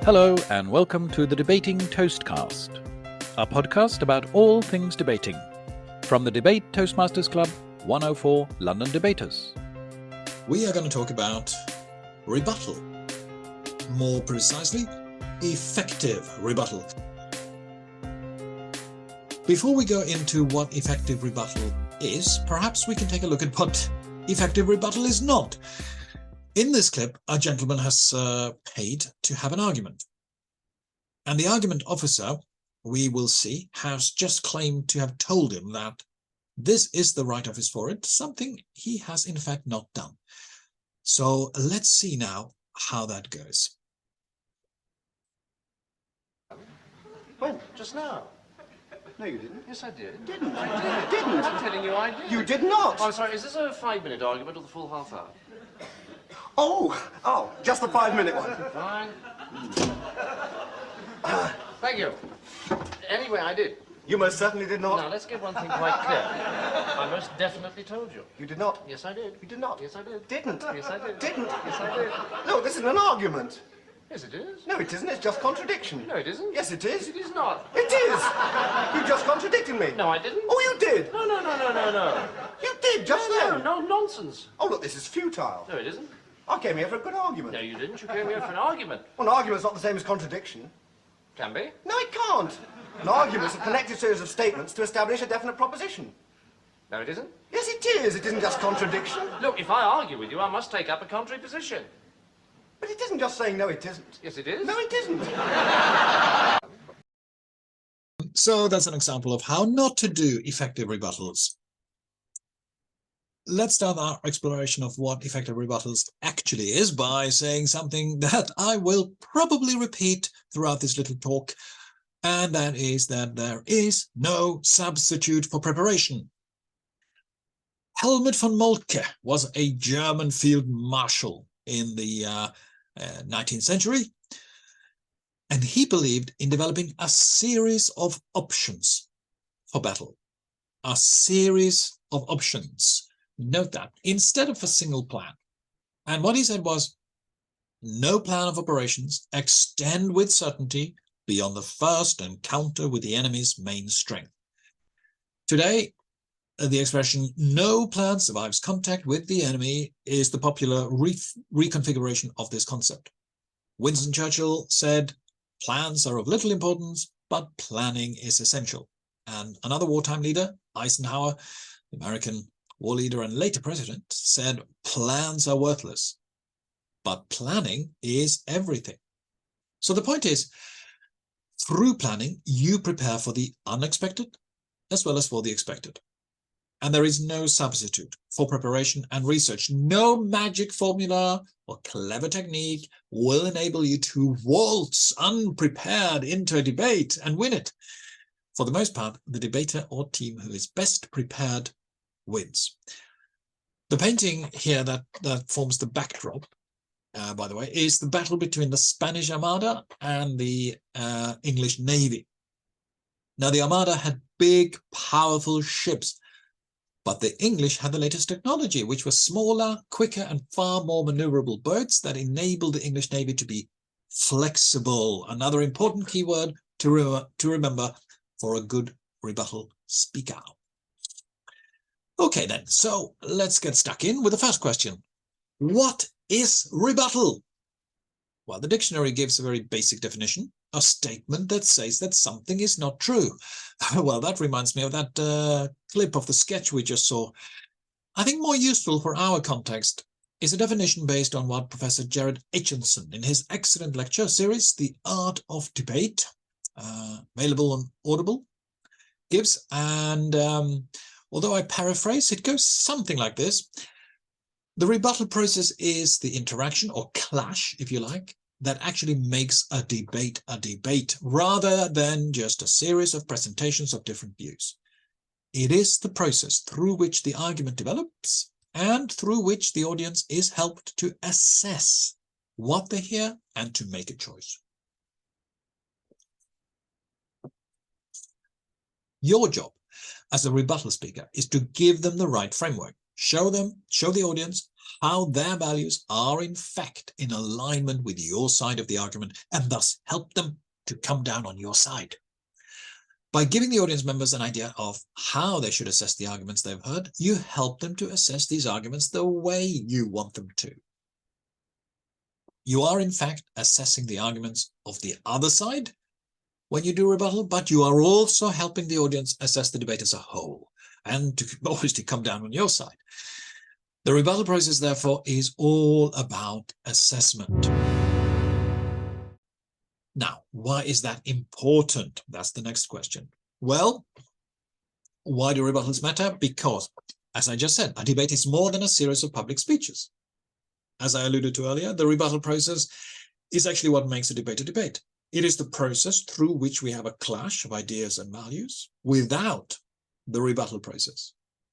Hello and welcome to the Debating Toastcast, a podcast about all things debating, from the Debate Toastmasters Club, 104 London Debaters. We are going to talk about rebuttal. More precisely, effective rebuttal. Before we go into what effective rebuttal is, perhaps we can take a look at what effective rebuttal is not. In this clip, a gentleman has paid to have an argument. And the argument officer, we will see, has just claimed to have told him that this is the right office for it, something he has in fact not done. So let's see now how that goes. When? Just now. No, you didn't. Yes, I did. Didn't. I did. Didn't. I'm telling you I did. You did not. Oh, I'm sorry, is this a 5-minute argument or the full half hour? Oh, just the 5-minute one. Fine. Thank you. Anyway, I did. You most certainly did not. Now, let's get one thing quite clear. I most definitely told you. You did not. Yes, I did. You did not. Yes, I did. Didn't. Yes, I did. Didn't. Yes, I did. Look, this isn't an argument. Yes, it is. No, it isn't. It's just contradiction. No, it isn't. Yes, it is. It is not. It is. You just contradicted me. No, I didn't. Oh, you did. No. You did just then. No, nonsense. Oh, look, this is futile. No, it isn't. I came here for a good argument. No, you didn't. You came here for an argument. Well, an argument's not the same as contradiction. Can be. No, it can't. An argument's a connected series of statements to establish a definite proposition. No, it isn't. Yes, it is. It isn't just contradiction. Look, if I argue with you, I must take up a contrary position. But it isn't just saying no, it isn't. Yes, it is. No, it isn't. So that's an example of how not to do effective rebuttals. Let's start our exploration of what effective rebuttals actually is by saying something that I will probably repeat throughout this little talk, and that is that there is no substitute for preparation. Helmut von Moltke was a German field marshal in the 19th century, and he believed in developing a series of options for battle. A series of options. Note that, instead of a single plan. And what he said was, no plan of operations extend with certainty beyond the first encounter with the enemy's main strength. Today, the expression no plan survives contact with the enemy is the popular reconfiguration of this concept. Winston Churchill said, plans are of little importance, but planning is essential. And another wartime leader, Eisenhower, the American war leader and later president, said plans are worthless, but planning is everything. So the point is, through planning, you prepare for the unexpected as well as for the expected. And there is no substitute for preparation and research. No magic formula or clever technique will enable you to waltz unprepared into a debate and win it. For the most part, the debater or team who is best prepared wins. The painting here that forms the backdrop, by the way, is the battle between the Spanish Armada and the English Navy. Now, the Armada had big, powerful ships, but the English had the latest technology, which was smaller, quicker, and far more maneuverable boats that enabled the English Navy to be flexible. Another important keyword to remember for a good rebuttal speaker. Okay then, so let's get stuck in with the first question. What is rebuttal? Well, the dictionary gives a very basic definition, a statement that says that something is not true. Well, that reminds me of that clip of the sketch we just saw. I think more useful for our context is a definition based on what Professor Jared Aitchison in his excellent lecture series, The Art of Debate, available on Audible, gives. And although I paraphrase, it goes something like this. The rebuttal process is the interaction, or clash, if you like, that actually makes a debate, rather than just a series of presentations of different views. It is the process through which the argument develops and through which the audience is helped to assess what they hear and to make a choice. Your job as a rebuttal speaker is to give them the right framework. Show the audience how their values are in fact in alignment with your side of the argument, and thus help them to come down on your side. By giving the audience members an idea of how they should assess the arguments they've heard, you help them to assess these arguments the way you want them to. You are in fact assessing the arguments of the other side when you do rebuttal, but you are also helping the audience assess the debate as a whole and to obviously come down on your side. The rebuttal process, therefore, is all about assessment. Now, why is that important? That's the next question. Well, why do rebuttals matter? Because, as I just said, a debate is more than a series of public speeches. As I alluded to earlier, the rebuttal process is actually what makes a debate a debate. It is the process through which we have a clash of ideas and values. Without the rebuttal process,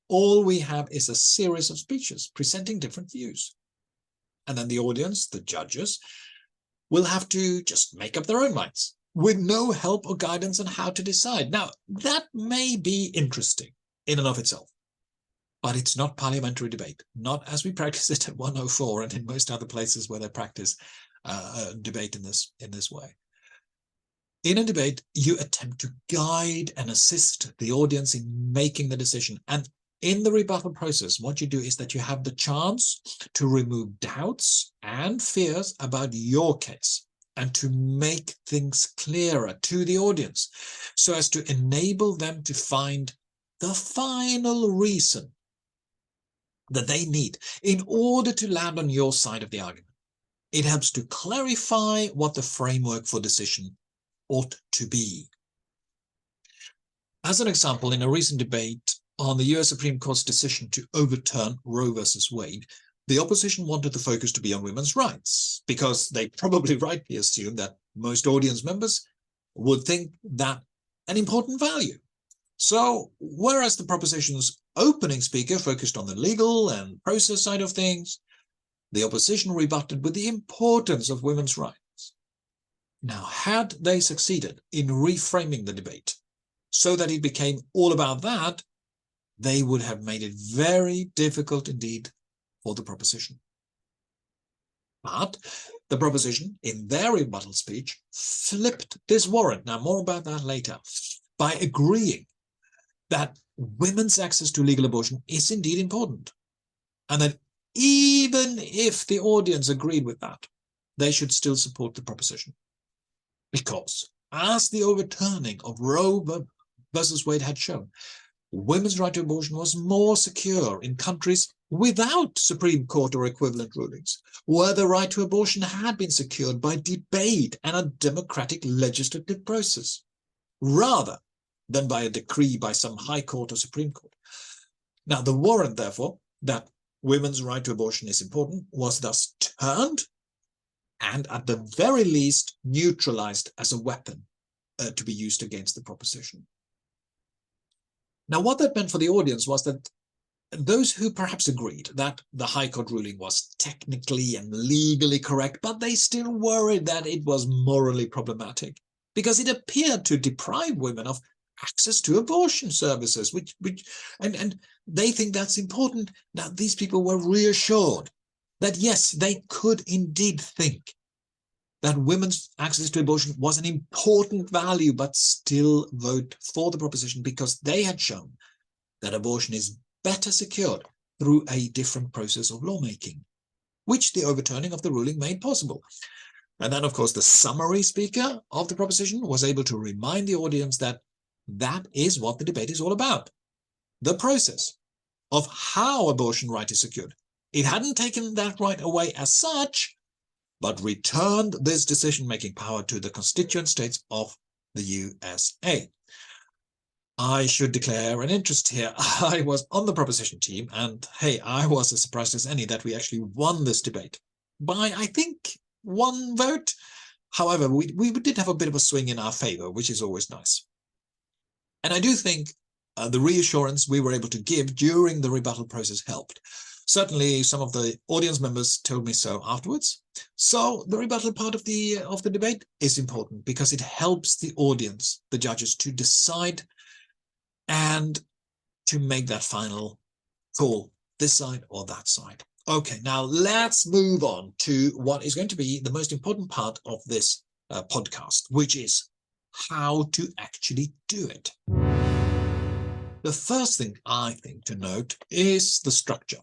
all we have is a series of speeches presenting different views. And then the audience, the judges, will have to just make up their own minds with no help or guidance on how to decide. Now, that may be interesting in and of itself, but it's not parliamentary debate, not as we practice it at 104 and in most other places where they practice debate in this way. In a debate, you attempt to guide and assist the audience in making the decision. And in the rebuttal process, what you do is that you have the chance to remove doubts and fears about your case and to make things clearer to the audience so as to enable them to find the final reason that they need in order to land on your side of the argument. It helps to clarify what the framework for decision ought to be. As an example, in a recent debate on the US Supreme Court's decision to overturn Roe versus Wade, the opposition wanted the focus to be on women's rights because they probably rightly assumed that most audience members would think that an important value. So, whereas the proposition's opening speaker focused on the legal and process side of things, the opposition rebutted with the importance of women's rights. Now, had they succeeded in reframing the debate so that it became all about that, they would have made it very difficult indeed for the proposition. But the proposition, in their rebuttal speech, flipped this warrant, now more about that later, by agreeing that women's access to legal abortion is indeed important, and that even if the audience agreed with that, they should still support the proposition. Because, as the overturning of Roe versus Wade had shown, women's right to abortion was more secure in countries without Supreme Court or equivalent rulings, where the right to abortion had been secured by debate and a democratic legislative process, rather than by a decree by some High Court or Supreme Court. Now, the warrant, therefore, that women's right to abortion is important, was thus turned and at the very least neutralized as a weapon to be used against the proposition. Now, what that meant for the audience was that those who perhaps agreed that the High Court ruling was technically and legally correct, but they still worried that it was morally problematic because it appeared to deprive women of access to abortion services, and they think that's important. Now, these people were reassured that yes, they could indeed think that women's access to abortion was an important value, but still vote for the proposition because they had shown that abortion is better secured through a different process of lawmaking, which the overturning of the ruling made possible. And then, of course, the summary speaker of the proposition was able to remind the audience that that is what the debate is all about, the process of how abortion right is secured. It hadn't taken that right away as such, but returned this decision-making power to the constituent states of the USA. I should declare an interest here. I was on the proposition team, and hey, I was as surprised as any that we actually won this debate by, I think, one vote. However, we did have a bit of a swing in our favor, which is always nice. And I do think the reassurance we were able to give during the rebuttal process helped. Certainly, some of the audience members told me so afterwards. So the rebuttal part of the debate is important because it helps the audience, the judges, to decide and to make that final call, this side or that side. Okay, now let's move on to what is going to be the most important part of this podcast, which is how to actually do it. The first thing I think to note is the structure.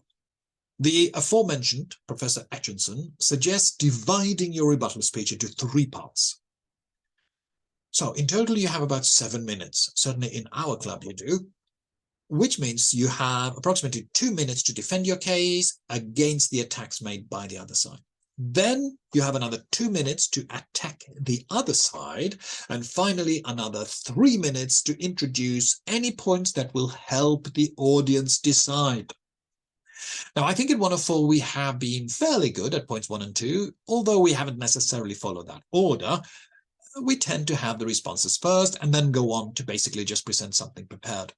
The aforementioned Professor Atchison suggests dividing your rebuttal speech into 3 parts. So in total, you have about 7 minutes. Certainly in our club you do, which means you have approximately 2 minutes to defend your case against the attacks made by the other side. Then you have another 2 minutes to attack the other side, and finally another 3 minutes to introduce any points that will help the audience decide. Now, I think in 104 we have been fairly good at points 1 and 2, although we haven't necessarily followed that order. We tend to have the responses first and then go on to basically just present something prepared.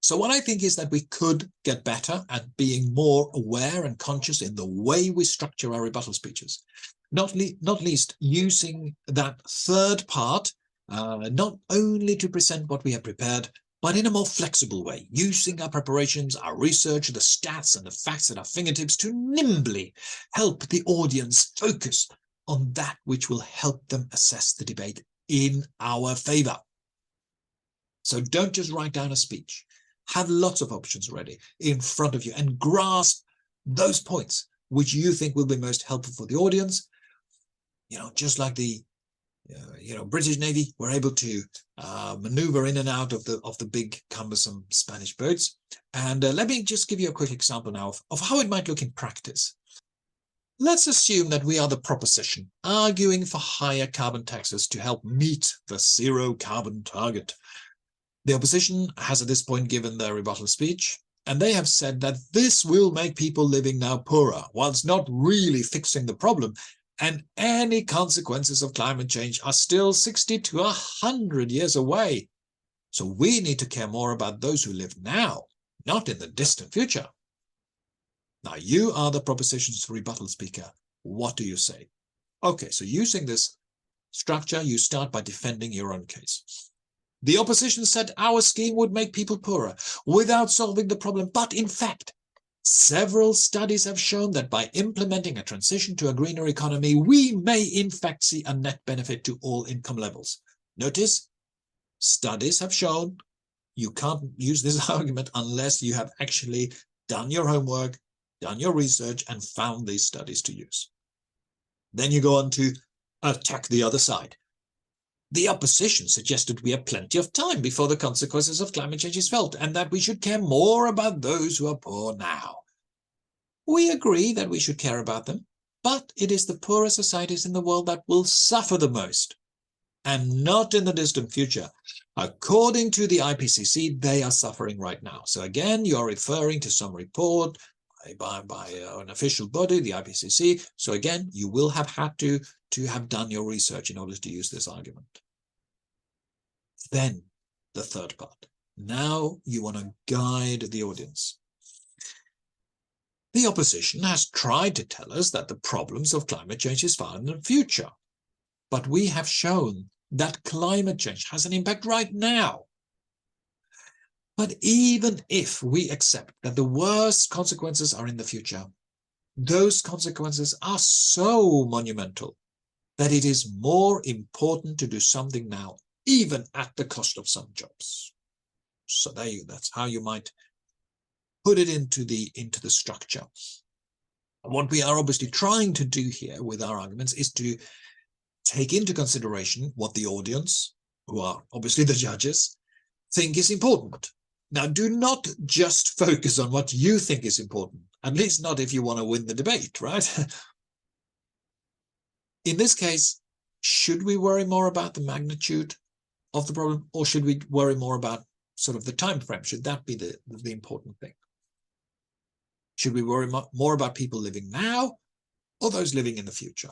So what I think is that we could get better at being more aware and conscious in the way we structure our rebuttal speeches. Not least using that third part, not only to present what we have prepared, but in a more flexible way, using our preparations, our research, the stats and the facts at our fingertips to nimbly help the audience focus on that which will help them assess the debate in our favor. So don't just write down a speech. Have lots of options ready in front of you and grasp those points which you think will be most helpful for the audience. Just like the British Navy were able to maneuver in and out of the big cumbersome Spanish boats. And let me just give you a quick example now of how it might look in practice. Let's assume that we are the proposition arguing for higher carbon taxes to help meet the zero carbon target. The opposition has at this point given their rebuttal speech, and they have said that this will make people living now poorer, whilst not really fixing the problem, and any consequences of climate change are still 60 to 100 years away. So we need to care more about those who live now, not in the distant future. Now you are the proposition's rebuttal speaker. What do you say? Okay, so using this structure, you start by defending your own case. The opposition said our scheme would make people poorer without solving the problem. But in fact, several studies have shown that by implementing a transition to a greener economy, we may in fact see a net benefit to all income levels. Notice, studies have shown you can't use this argument unless you have actually done your homework, done your research, and found these studies to use. Then you go on to attack the other side. The opposition suggested we have plenty of time before the consequences of climate change is felt, and that we should care more about those who are poor now. We agree that we should care about them, but it is the poorer societies in the world that will suffer the most, and not in the distant future. According to the IPCC, they are suffering right now. So again, you are referring to some report by an official body, the IPCC. So again, you will have had to have done your research in order to use this argument. Then the third part. Now you want to guide the audience. The opposition has tried to tell us that the problems of climate change is far in the future. But we have shown that climate change has an impact right now. But even if we accept that the worst consequences are in the future, those consequences are so monumental that it is more important to do something now, even at the cost of some jobs. So that's how you might put it into the structure. What we are obviously trying to do here with our arguments is to take into consideration what the audience, who are obviously the judges, think is important. Now, do not just focus on what you think is important, at least not if you want to win the debate, right? In this case, should we worry more about the magnitude of the problem, or should we worry more about sort of the time frame? Should that be the important thing? Should we worry more about people living now or those living in the future?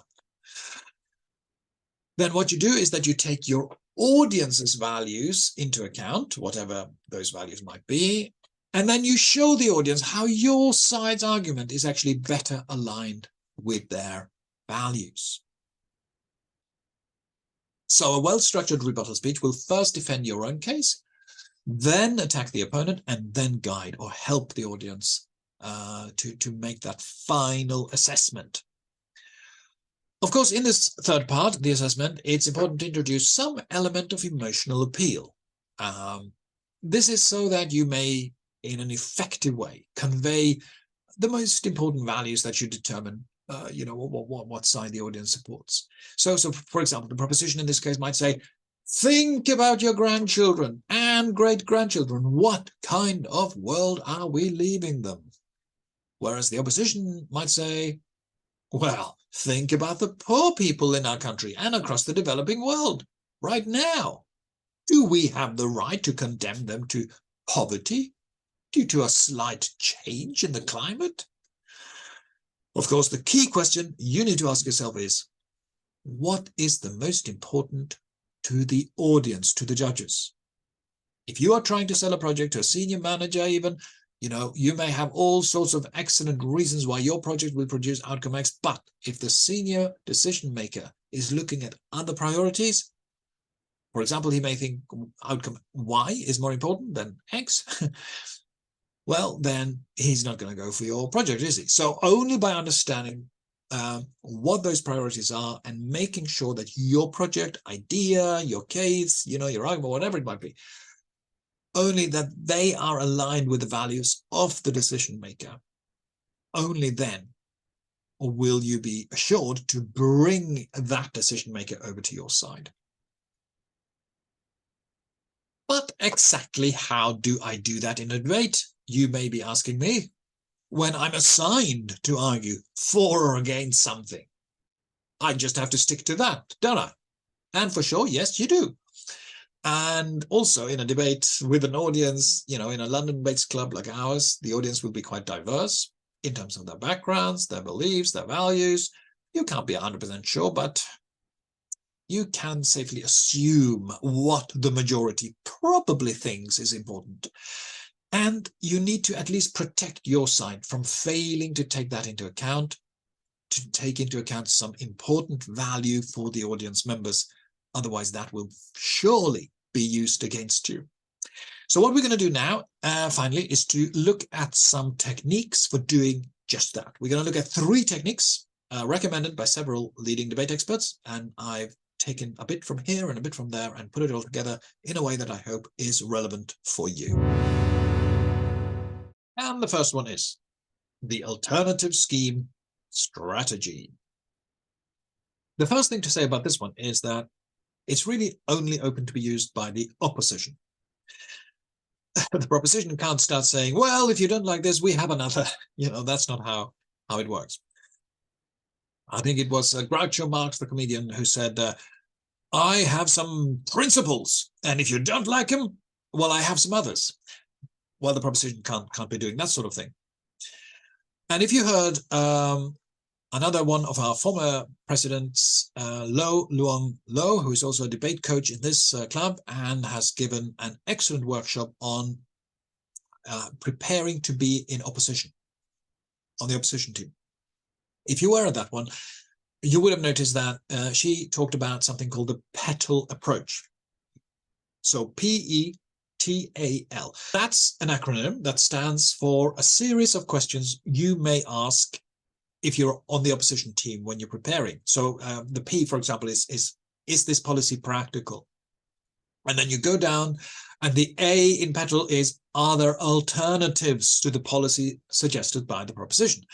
Then what you do is that you take your audience's values into account, whatever those values might be, and then you show the audience how your side's argument is actually better aligned with their values. So a well-structured rebuttal speech will first defend your own case, then attack the opponent, and then guide or help the audience to make that final assessment. Of course, in this third part, the assessment, it's important to introduce some element of emotional appeal. This is so that you may, in an effective way, convey the most important values that you determine, what side the audience supports. So, for example, the proposition in this case might say, think about your grandchildren and great-grandchildren. What kind of world are we leaving them? Whereas the opposition might say, well, think about the poor people in our country and across the developing world right now. Do we have the right to condemn them to poverty due to a slight change in the climate? Of course, the key question you need to ask yourself is, what is the most important to the audience, to the judges? If you are trying to sell a project to a senior manager even, you may have all sorts of excellent reasons why your project will produce outcome X, but if the senior decision maker is looking at other priorities, for example, he may think outcome Y is more important than X, well, then he's not going to go for your project, is he? So only by understanding what those priorities are and making sure that your project idea, your case, your argument, whatever it might be, only that they are aligned with the values of the decision maker, only then will you be assured to bring that decision maker over to your side. But exactly how do I do that in a debate? You may be asking me, when I'm assigned to argue for or against something. I just have to stick to that, don't I? And for sure, yes, you do. And also in a debate with an audience, in a London-based club like ours, the audience will be quite diverse in terms of their backgrounds, their beliefs, their values. You can't be 100% sure, but you can safely assume what the majority probably thinks is important. And you need to at least protect your side from failing to take that into account, to take into account some important value for the audience members. Otherwise, that will surely be used against you. So what we're going to do now, finally, is to look at some techniques for doing just that. We're going to look at 3 techniques recommended by several leading debate experts, and I've taken a bit from here and a bit from there and put it all together in a way that I hope is relevant for you. And the first one is the alternative scheme strategy. The first thing to say about this one is that it's really only open to be used by the opposition. The proposition can't start saying, well, if you don't like this, we have another. That's not how it works. I think it was Groucho Marx, the comedian, who said, I have some principles, and if you don't like them, well, I have some others. Well, the proposition can't be doing that sort of thing. And if you heard another one of our former presidents, Luong Lo, who is also a debate coach in this club and has given an excellent workshop on preparing to be in opposition, on the opposition team. If you were at that one, you would have noticed that she talked about something called the petal approach. So PETAL. That's an acronym that stands for a series of questions you may ask if you're on the opposition team when you're preparing. So the P, for example, is this policy practical? And then you go down, and the A in petal is, are there alternatives to the policy suggested by the proposition?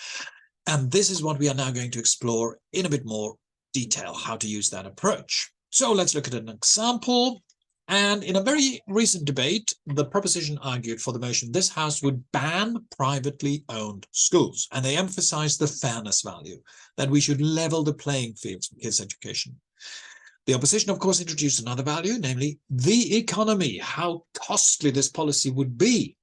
And this is what we are now going to explore in a bit more detail, how to use that approach. So let's look at an example. And in a very recent debate, the proposition argued for the motion this House would ban privately owned schools. And they emphasized the fairness value, that we should level the playing fields for kids' education. The opposition, of course, introduced another value, namely the economy, how costly this policy would be.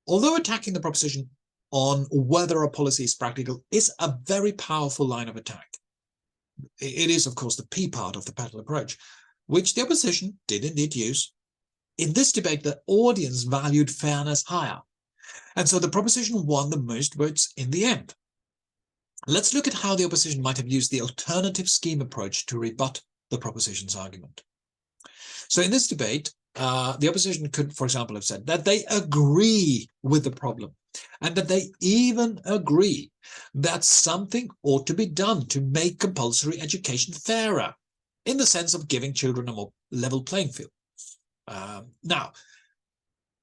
Although attacking the proposition on whether a policy is practical is a very powerful line of attack. It is, of course, the P part of the petal approach, which the opposition did indeed use. In this debate, the audience valued fairness higher, and so the proposition won the most votes in the end. Let's look at how the opposition might have used the alternative scheme approach to rebut the proposition's argument. So in this debate, the opposition could, for example, have said that they agree with the problem and that they even agree that something ought to be done to make compulsory education fairer, in the sense of giving children a more level playing field. Now,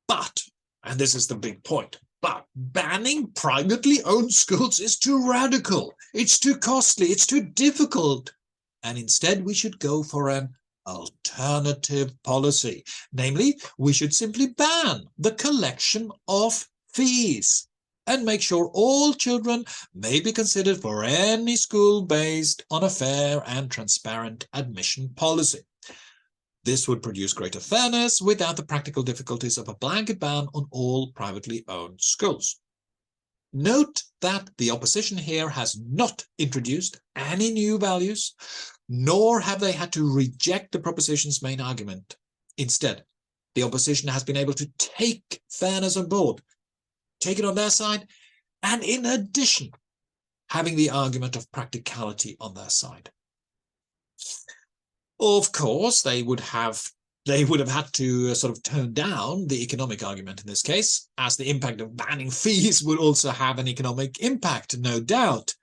but, and this is the big point, but banning privately owned schools is too radical, it's too costly, it's too difficult, and instead we should go for an alternative policy. Namely, we should simply ban the collection of fees and make sure all children may be considered for any school based on a fair and transparent admission policy. This would produce greater fairness without the practical difficulties of a blanket ban on all privately owned schools. Note that the opposition here has not introduced any new values, nor have they had to reject the proposition's main argument. Instead, the opposition has been able to take fairness on board, take it on their side, and in addition, having the argument of practicality on their side. Of course, they would have had to sort of tone down the economic argument in this case, as the impact of banning fees would also have an economic impact, no doubt.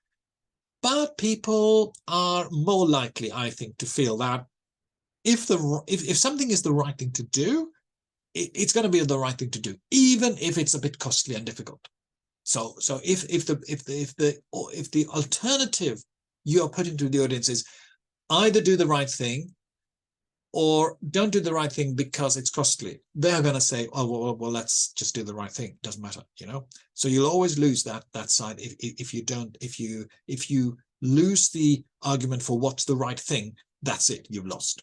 But people are more likely, I think, to feel that if something is the right thing to do, it's going to be the right thing to do, even if it's a bit costly and difficult. So if the alternative you are putting to the audience is either do the right thing or don't do the right thing because it's costly, they're going to say, oh, well, let's just do the right thing. Doesn't matter, you know. So you'll always lose that side if you lose the argument for what's the right thing. That's it, you've lost.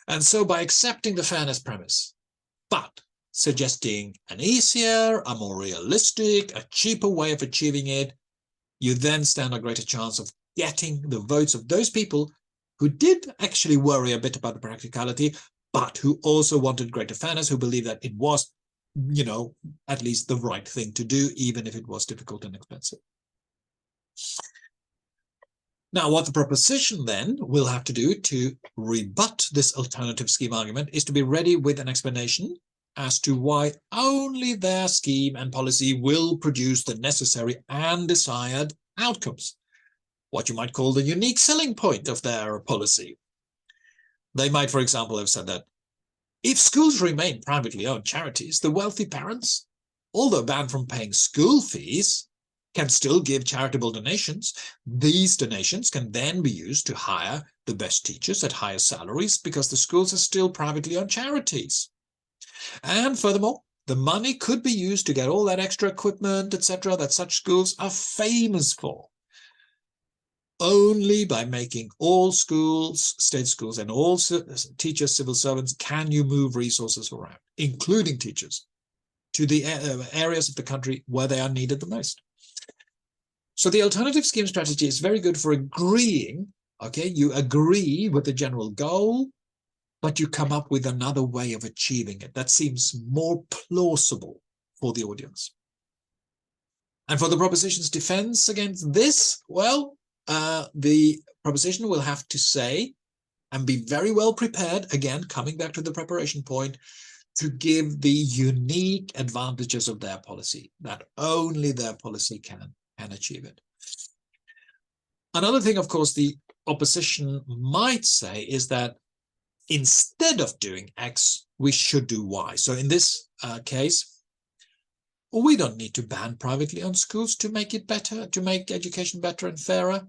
And so by accepting the fairness premise, but suggesting an easier, a more realistic, a cheaper way of achieving it, you then stand a greater chance of getting the votes of those people who did actually worry a bit about the practicality, but who also wanted greater fairness, who believed that it was, you know, at least the right thing to do, even if it was difficult and expensive. Now, what the proposition then will have to do to rebut this alternative scheme argument is to be ready with an explanation as to why only their scheme and policy will produce the necessary and desired outcomes. What you might call the unique selling point of their policy. They might, for example, have said that if schools remain privately owned charities, the wealthy parents, although banned from paying school fees, can still give charitable donations. These donations can then be used to hire the best teachers at higher salaries because the schools are still privately owned charities. And furthermore, the money could be used to get all that extra equipment, etc., that such schools are famous for. Only by making all schools, state schools, and all teachers, civil servants, can you move resources around, including teachers, to the areas of the country where they are needed the most. So the alternative scheme strategy is very good for agreeing, okay, you agree with the general goal, but you come up with another way of achieving it that seems more plausible for the audience. And for the proposition's defense against this, well, the proposition will have to say and be very well prepared, again, coming back to the preparation point, to give the unique advantages of their policy, that only their policy can achieve it. Another thing, of course, the opposition might say is that instead of doing X, we should do Y. So in this case, we don't need to ban privately owned schools to make it better, to make education better and fairer.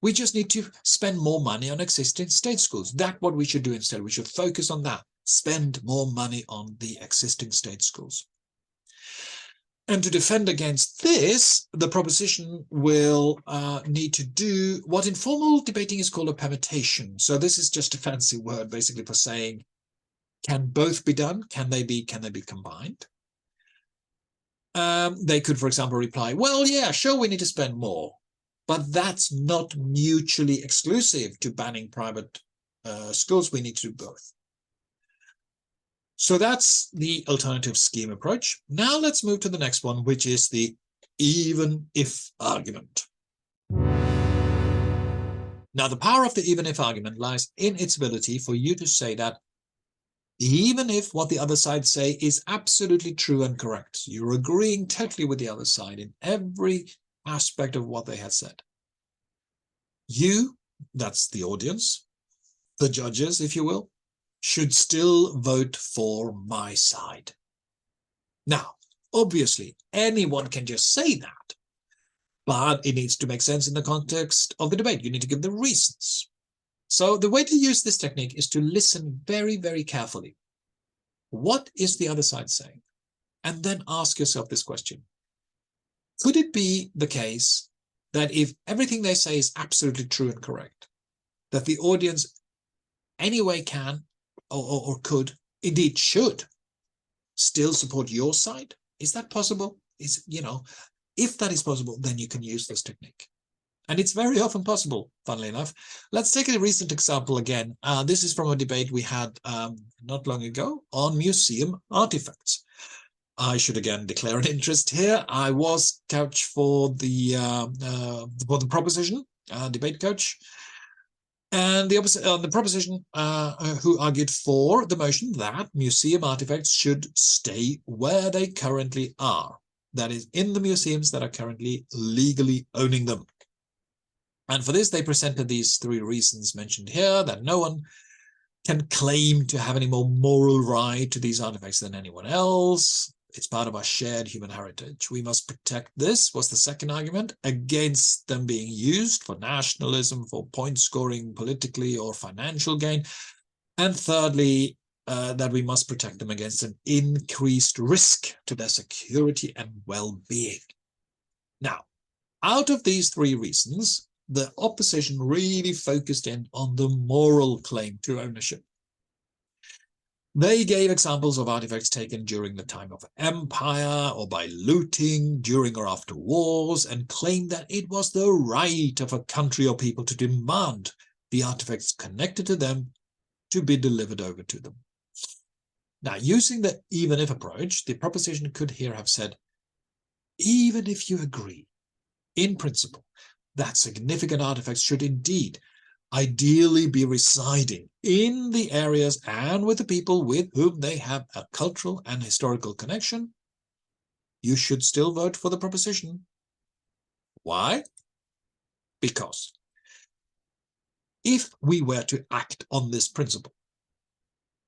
We just need to spend more money on existing state schools. That's what we should do instead. We should focus on that. Spend more money on the existing state schools. And to defend against this, the proposition will need to do what in formal debating is called a permutation. So this is just a fancy word basically for saying, can both be done? Can they be combined? They could, for example, reply, well, yeah, sure, we need to spend more. But that's not mutually exclusive to banning private schools. We need to do both. So that's the alternative scheme approach. Now let's move to the next one, which is the even if argument. Now, the power of the even if argument lies in its ability for you to say that even if what the other side say is absolutely true and correct. You're agreeing totally with the other side in every aspect of what they had said. You, that's the audience, the judges, if you will, should still vote for my side. Now, obviously, anyone can just say that, but it needs to make sense in the context of the debate. You need to give the reasons. So the way to use this technique is to listen very, very carefully. What is the other side saying? And then ask yourself this question. Could it be the case that if everything they say is absolutely true and correct, that the audience anyway can or could, indeed should, still support your side? Is that possible? If that is possible, then you can use this technique. And it's very often possible, funnily enough. Let's take a recent example again. This is from a debate we had not long ago on museum artifacts. I should again declare an interest here. I was coach for the proposition, debate coach. And the proposition who argued for the motion that museum artifacts should stay where they currently are. That is, in the museums that are currently legally owning them. And for this, they presented these three reasons mentioned here, that no one can claim to have any more moral right to these artifacts than anyone else. It's part of our shared human heritage. We must protect this, was the second argument, against them being used for nationalism, for point scoring politically or financial gain. And thirdly, that we must protect them against an increased risk to their security and well-being. Now, out of these three reasons, the opposition really focused in on the moral claim to ownership. They gave examples of artifacts taken during the time of empire or by looting during or after wars, and claimed that it was the right of a country or people to demand the artifacts connected to them to be delivered over to them. Now, using the even if approach, the proposition could here have said, even if you agree, in principle, that significant artifacts should indeed ideally be residing in the areas and with the people with whom they have a cultural and historical connection, you should still vote for the proposition. Why? Because if we were to act on this principle,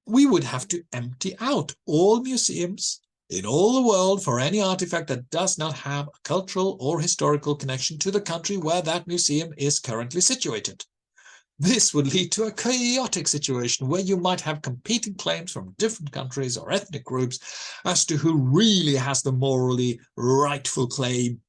we would have to empty out all museums in all the world for any artifact that does not have a cultural or historical connection to the country where that museum is currently situated. This would lead to a chaotic situation where you might have competing claims from different countries or ethnic groups as to who really has the morally rightful claim.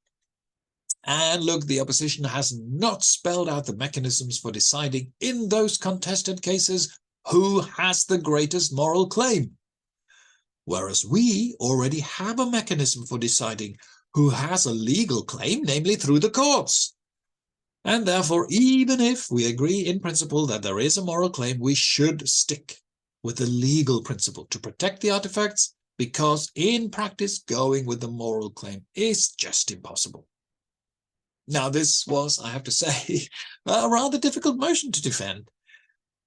And look, the opposition has not spelled out the mechanisms for deciding in those contested cases who has the greatest moral claim. Whereas we already have a mechanism for deciding who has a legal claim, namely through the courts. And therefore, even if we agree in principle that there is a moral claim, we should stick with the legal principle to protect the artifacts, because in practice, going with the moral claim is just impossible. Now, this was, I have to say, a rather difficult motion to defend.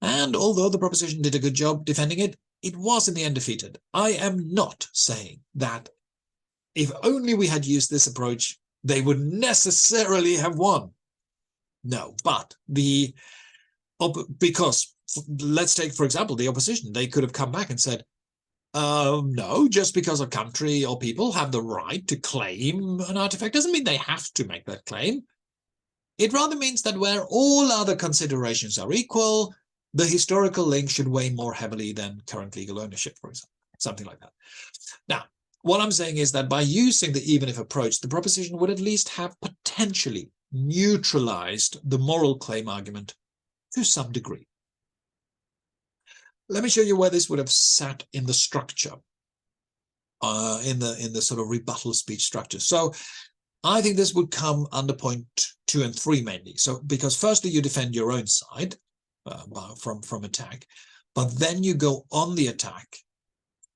And although the proposition did a good job defending it, it was in the end defeated. I am not saying that if only we had used this approach, they would necessarily have won. No, but because let's take, for example, the opposition. They could have come back and said, no, just because a country or people have the right to claim an artifact doesn't mean they have to make that claim. It rather means that where all other considerations are equal, the historical link should weigh more heavily than current legal ownership, for example, something like that. Now, what I'm saying is that by using the even if approach, the proposition would at least have potentially neutralized the moral claim argument to some degree. Let me show you where this would have sat in the structure, in the sort of rebuttal speech structure. So I think this would come under point 2 and 3 mainly. So because firstly you defend your own side from attack, but then you go on the attack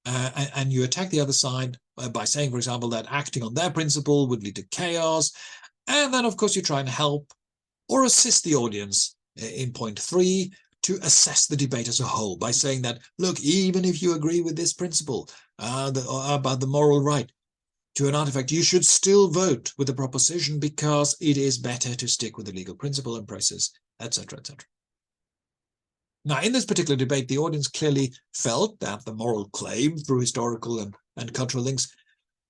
and you attack the other side by saying, for example, that acting on their principle would lead to chaos. And then, of course, you try and help or assist the audience in point 3 to assess the debate as a whole by saying that, look, even if you agree with this principle about the moral right to an artifact, you should still vote with the proposition because it is better to stick with the legal principle and process, etc., etc. Now, in this particular debate, the audience clearly felt that the moral claim through historical and cultural links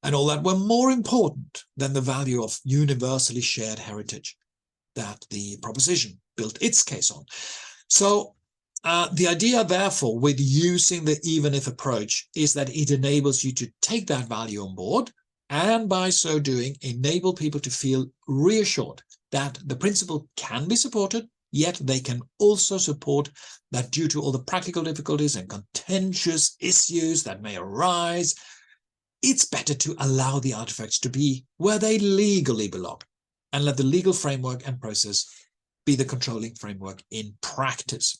and all that were more important than the value of universally shared heritage that the proposition built its case on. So the idea, therefore, with using the even if approach is that it enables you to take that value on board and by so doing enable people to feel reassured that the principle can be supported, yet they can also support that due to all the practical difficulties and contentious issues that may arise, it's better to allow the artifacts to be where they legally belong and let the legal framework and process be the controlling framework in practice.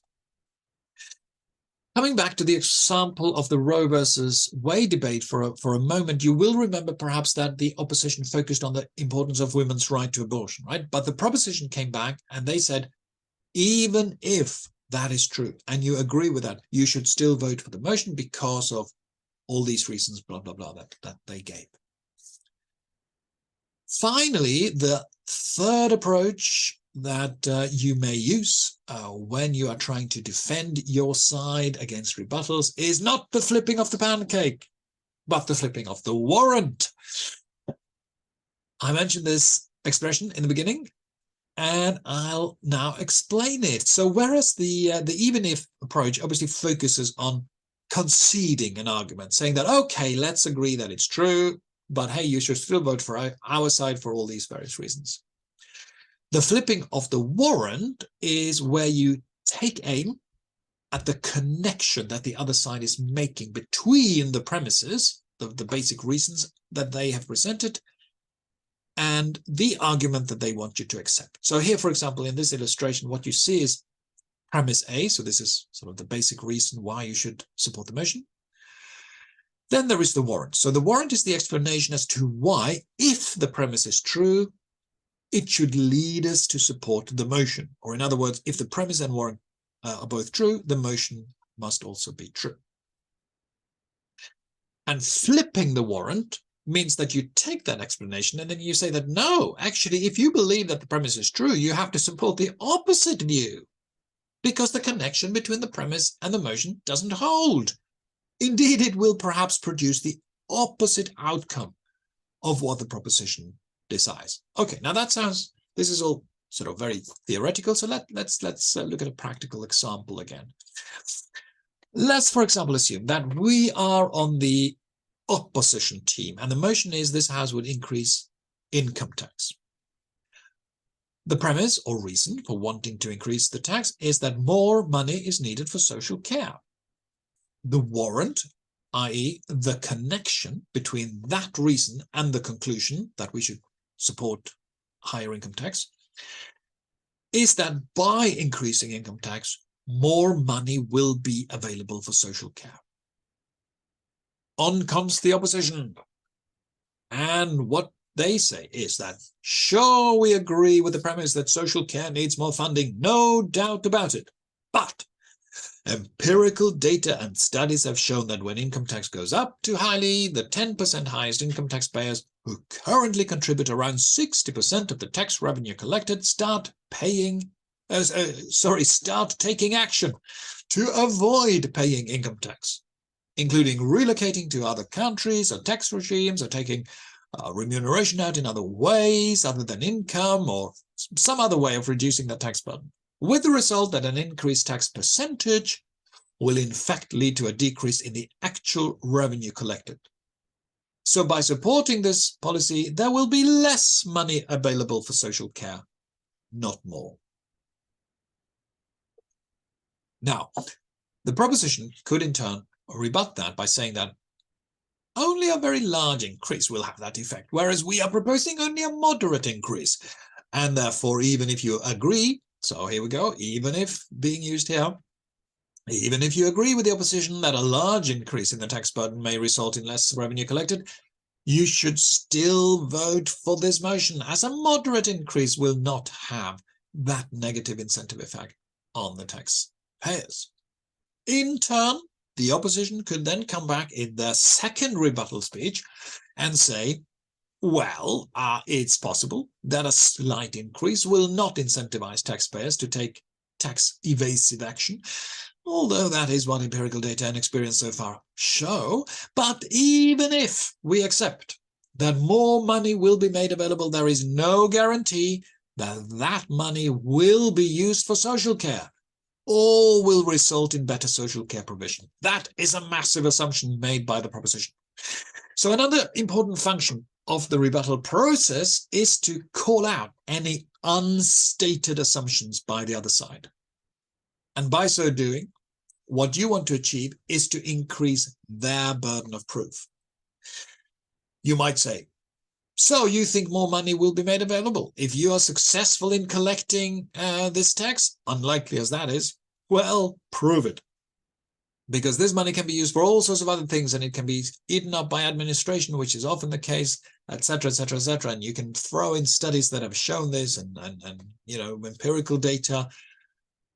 Coming back to the example of the Roe versus Wade debate for a moment, you will remember perhaps that the opposition focused on the importance of women's right to abortion, right? But the proposition came back and they said, even if that is true and you agree with that, you should still vote for the motion because of all these reasons, blah, blah, blah, that they gave. Finally, the third approach that you may use when you are trying to defend your side against rebuttals is not the flipping of the pancake, but the flipping of the warrant. I mentioned this expression in the beginning, and I'll now explain it. So whereas the even if approach obviously focuses on conceding an argument, saying that, okay, let's agree that it's true, but hey, you should still vote for our side for all these various reasons. The flipping of the warrant is where you take aim at the connection that the other side is making between the premises, the basic reasons that they have presented, and the argument that they want you to accept. So here, for example, in this illustration, what you see is premise A. So this is sort of the basic reason why you should support the motion. Then there is the warrant. So the warrant is the explanation as to why, if the premise is true, it should lead us to support the motion. Or in other words, if the premise and warrant are both true, the motion must also be true. And flipping the warrant means that you take that explanation and then you say that, no, actually, if you believe that the premise is true, you have to support the opposite view because the connection between the premise and the motion doesn't hold. Indeed, it will perhaps produce the opposite outcome of what the proposition decides. Okay, now that sounds, this is all sort of very theoretical, so let's look at a practical example again. Let's, for example, assume that we are on the opposition team, and the motion is this House would increase income tax. The premise or reason for wanting to increase the tax is that more money is needed for social care. The warrant, i.e. the connection between that reason and the conclusion that we should support higher income tax, is that by increasing income tax, more money will be available for social care. On comes the opposition. And what they say is that, sure, we agree with the premise that social care needs more funding, no doubt about it. But empirical data and studies have shown that when income tax goes up too highly, the 10% highest income taxpayers, who currently contribute around 60% of the tax revenue collected, start taking action to avoid paying income tax, including relocating to other countries or tax regimes or taking remuneration out in other ways other than income or some other way of reducing the tax burden, with the result that an increased tax percentage will in fact lead to a decrease in the actual revenue collected. So by supporting this policy, there will be less money available for social care, not more. Now, the proposition could in turn rebut that by saying that only a very large increase will have that effect, whereas we are proposing only a moderate increase. And therefore, even if you agree, so here we go, even if being used here, even if you agree with the opposition that a large increase in the tax burden may result in less revenue collected, you should still vote for this motion, as a moderate increase will not have that negative incentive effect on the taxpayer. taxpayers. In turn, the opposition could then come back in their second rebuttal speech and say, well, it's possible that a slight increase will not incentivize taxpayers to take tax evasive action, although that is what empirical data and experience so far show. But even if we accept that more money will be made available, there is no guarantee that that money will be used for social care or will result in better social care provision. That is a massive assumption made by the proposition. So another important function of the rebuttal process is to call out any unstated assumptions by the other side. And by so doing, what you want to achieve is to increase their burden of proof. You might say, so you think more money will be made available if you are successful in collecting this tax? Unlikely as that is. Well, prove it. Because this money can be used for all sorts of other things, and it can be eaten up by administration, which is often the case, etc., etc., etc. And you can throw in studies that have shown this and empirical data,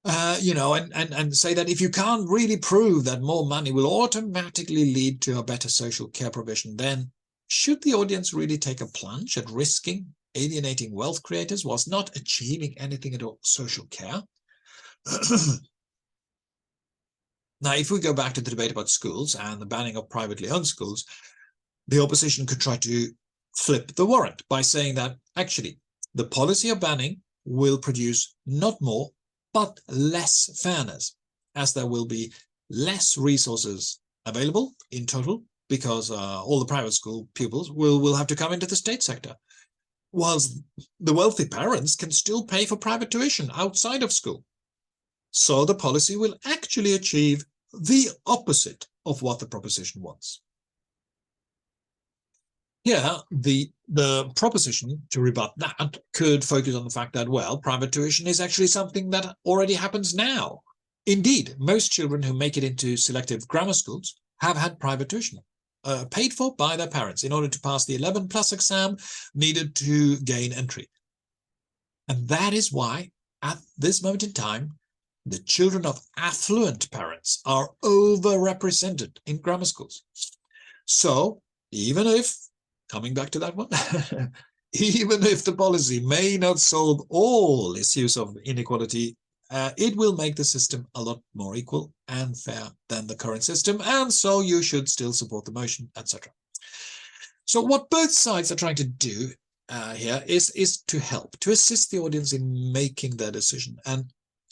and say that if you can't really prove that more money will automatically lead to a better social care provision, then should the audience really take a plunge at risking alienating wealth creators whilst not achieving anything at all social care? Now, if we go back to the debate about schools and the banning of privately owned schools, the opposition could try to flip the warrant by saying that actually the policy of banning will produce not more, but less fairness, as there will be less resources available in total because all the private school pupils will have to come into the state sector, whilst the wealthy parents can still pay for private tuition outside of school. So the policy will actually achieve the opposite of what the proposition wants. Here, the proposition to rebut that could focus on the fact that, well, private tuition is actually something that already happens now. Indeed, most children who make it into selective grammar schools have had private tuition, paid for by their parents in order to pass the 11+ exam needed to gain entry. And that is why, at this moment in time, the children of affluent parents are overrepresented in grammar schools. So, even if, coming back to that one, even if the policy may not solve all issues of inequality, it will make the system a lot more equal and fair than the current system, and so you should still support the motion, etc. So what both sides are trying to do here is to help, to assist the audience in making their decision. And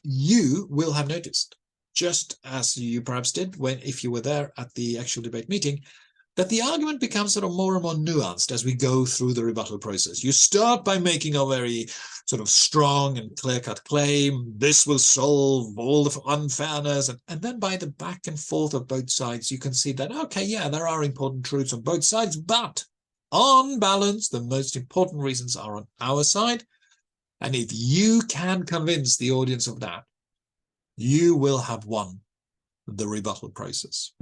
you will have noticed, just as you perhaps did if you were there at the actual debate meeting, that the argument becomes sort of more and more nuanced as we go through the rebuttal process. You start by making a very sort of strong and clear-cut claim, this will solve all the unfairness, and then by the back and forth of both sides, you can see that, okay, yeah, there are important truths on both sides, but on balance, the most important reasons are on our side. And if you can convince the audience of that, you will have won the rebuttal process.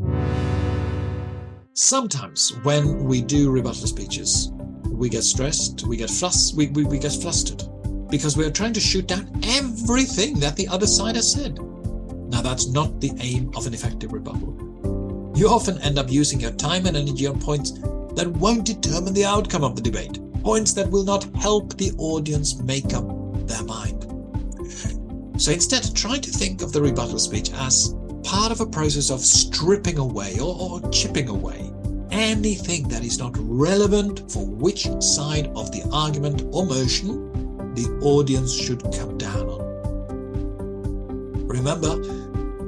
Sometimes when we do rebuttal speeches, we get stressed, we get flustered, because we are trying to shoot down everything that the other side has said. Now, that's not the aim of an effective rebuttal. You often end up using your time and energy on points that won't determine the outcome of the debate. Points that will not help the audience make up their mind. So instead, try to think of the rebuttal speech as part of a process of stripping away or chipping away anything that is not relevant for which side of the argument or motion the audience should come down on. Remember,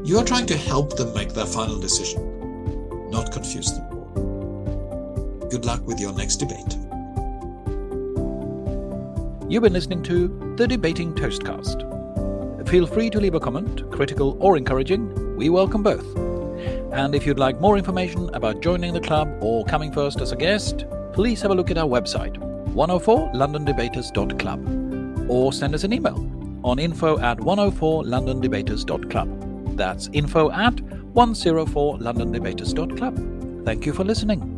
you are trying to help them make their final decision, not confuse them more. Good luck with your next debate. You've been listening to The Debating Toastcast. Feel free to leave a comment, critical or encouraging. We welcome both. And if you'd like more information about joining the club or coming first as a guest, please have a look at our website, 104londondebaters.club, or send us an email on info@104londondebaters.club. That's info@104londondebaters.club. Thank you for listening.